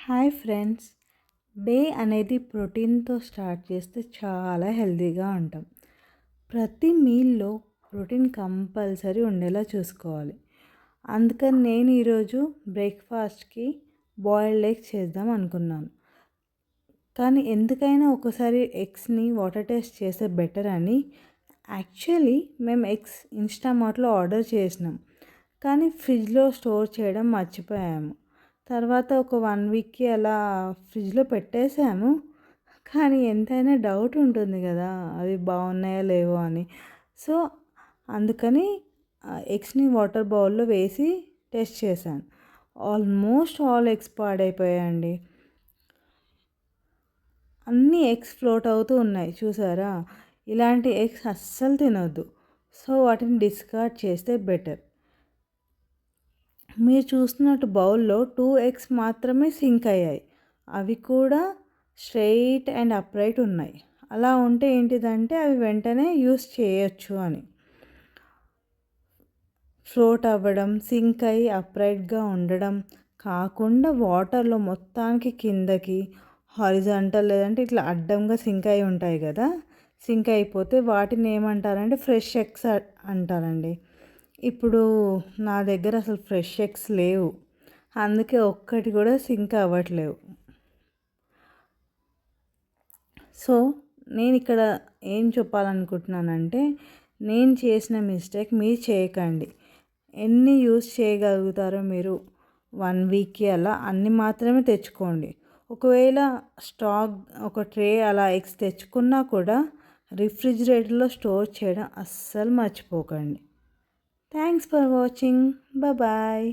Hi friends. Day అనేది ప్రోటీన్తో start చేస్తే చాలా హెల్తీగా ఉంటాం. ప్రతి మీల్లో ప్రోటీన్ కంపల్సరీ ఉండేలా చూసుకోవాలి. అందుకని నేను ఈరోజు బ్రేక్ఫాస్ట్కి బాయిల్డ్ ఎగ్స్ చేద్దాం అనుకున్నాను. కానీ ఎందుకైనా ఒకసారి ఎగ్స్ని వాటర్ టెస్ట్ చేస్తే బెటర్ అని యాక్చువల్లీ మేము ఎగ్స్ ఇన్స్టామార్ట్లో ఆర్డర్ చేసినాం. కానీ ఫ్రిడ్జ్లో స్టోర్ చేయడం మర్చిపోయాము. తర్వాత ఒక 1 వీక్కి అలా ఫ్రిడ్జ్లో పెట్టేసాము. కానీ ఎంతైనా డౌట్ ఉంటుంది కదా, అవి బాగున్నాయో లేవో అని. సో అందుకని ఎగ్స్ని వాటర్ బౌల్లో వేసి టెస్ట్ చేశాను. ఆల్మోస్ట్ ఆల్ ఎగ్స్ పాడైపోయాయండి. అన్ని ఎగ్స్ ఫ్లోట్ అవుతూ ఉన్నాయి, చూసారా? ఇలాంటి ఎగ్స్ అస్సలు తినొద్దు. సో వాటిని డిస్కార్డ్ చేస్తే బెటర్. మీరు చూస్తున్నట్టు బౌల్లో 2 ఎగ్స్ మాత్రమే సింక్ అయ్యాయి. అవి కూడా స్ట్రెయిట్ అండ్ అప్రైట్ ఉన్నాయి. అలా ఉంటే ఏంటిదంటే అవి వెంటనే యూస్ చేయొచ్చు అని. ఫ్లోట్ అవ్వడం, సింక్ అయ్యి అప్రైట్గా ఉండడం కాకుండా వాటర్లో మొత్తానికి కిందకి హారిజాంటల్ లేదంటే ఇట్లా అడ్డంగా సింక్ అయి ఉంటాయి కదా, సింక్ అయిపోతే వాటిని ఏమంటారంటే ఫ్రెష్ ఎగ్స్ అంటారండి. ఇప్పుడు నా దగ్గర అసలు ఫ్రెష్ ఎగ్స్ లేవు, అందుకే ఒక్కటి కూడా సింక్ అవ్వట్లేవు. సో నేను ఇక్కడ ఏం చెప్పాలనుకుంటున్నానంటే, నేను చేసిన మిస్టేక్ మీరు చేయకండి. ఎన్ని యూస్ చేయగలుగుతారో మీరు 1 వీక్కి అలా అన్ని మాత్రమే తెచ్చుకోండి. ఒకవేళ స్టాక్ ఒక ట్రే అలా ఎగ్స్ తెచ్చుకున్నా కూడా రిఫ్రిజిరేటర్లో స్టోర్ చేయడం అస్సలు మర్చిపోకండి. Thanks for watching. బాయ్.